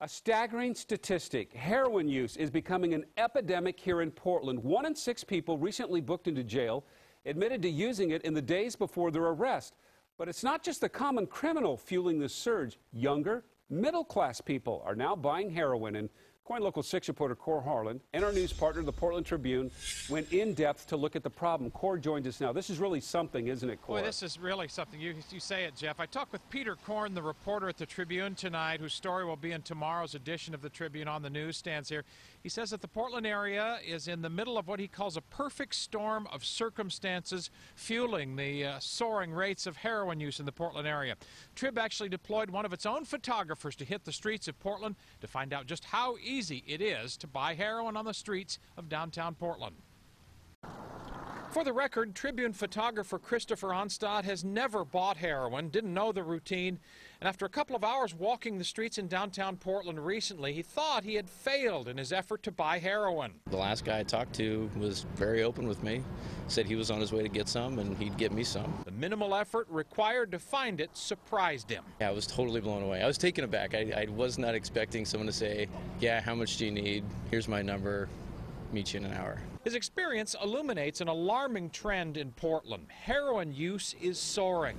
A staggering statistic. Heroin use is becoming an epidemic here in Portland. 1 in 6 people recently booked into jail admitted to using it in the days before their arrest. But it's not just the common criminal fueling this surge. Younger, middle-class people are now buying heroin. And Coin Local 6 reporter Cor Harlan and our news partner, the Portland Tribune, went in depth to look at the problem. Cor joins us now. This is really something, isn't it, Cor? Boy, this is really something. You say it, Jeff. I talked with Peter Korn, the reporter at the Tribune tonight, whose story will be in tomorrow's edition of the Tribune on the newsstands here. He says that the Portland area is in the middle of what he calls a perfect storm of circumstances fueling the soaring rates of heroin use in the Portland area. Trib actually deployed one of its own photographers to hit the streets of Portland to find out just how easy it is to buy heroin on the streets of downtown Portland. For the record, Tribune photographer Chris Onstott has never bought heroin, didn't know the routine, and after a couple of hours walking the streets in downtown Portland recently, he thought he had failed in his effort to buy heroin. The last guy I talked to was very open with me, said he was on his way to get some and he'd get me some. The minimal effort required to find it surprised him. Yeah, I was totally blown away. I was taken aback. I was not expecting someone to say, yeah, how much do you need? Here's my number. Meet you in an hour. His experience illuminates an alarming trend in Portland. Heroin use is soaring.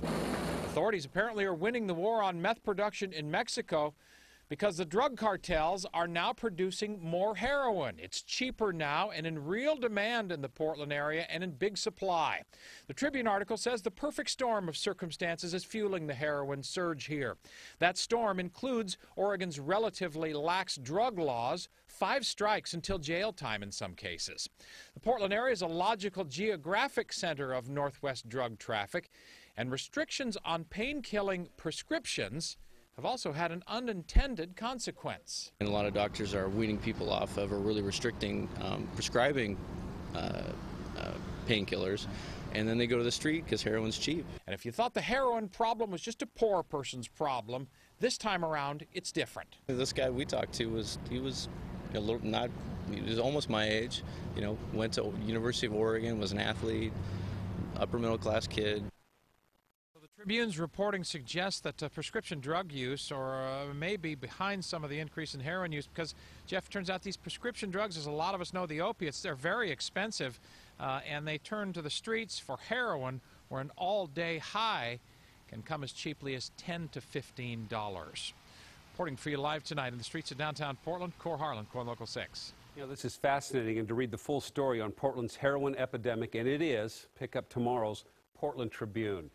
Authorities apparently are winning the war on meth production in Mexico because the drug cartels are now producing more heroin. It's cheaper now and in real demand in the Portland area and in big supply. The Tribune article says the perfect storm of circumstances is fueling the heroin surge here. That storm includes Oregon's relatively lax drug laws, 5 strikes until jail time in some cases. The Portland area is a logical geographic center of northwest drug traffic, and restrictions on pain-killing prescriptions have also had an unintended consequence. And a lot of doctors are weaning people off of or really restricting prescribing painkillers, and then they go to the street because heroin's cheap. And if you thought the heroin problem was just a poor person's problem, this time around it's different. This guy we talked to was a little he was almost my age, went to University of Oregon, was an athlete, upper middle class kid. Tribune's reporting suggests that prescription drug use may be behind some of the increase in heroin use because, Jeff, turns out these prescription drugs, as a lot of us know, the opiates, they're very expensive, and they turn to the streets for heroin where an all-day high can come as cheaply as $10 to $15. Reporting for you live tonight in the streets of downtown Portland, Cor Harlan, Coin Local 6. This is fascinating, and to read the full story on Portland's heroin epidemic, and it is, pick up tomorrow's Portland Tribune.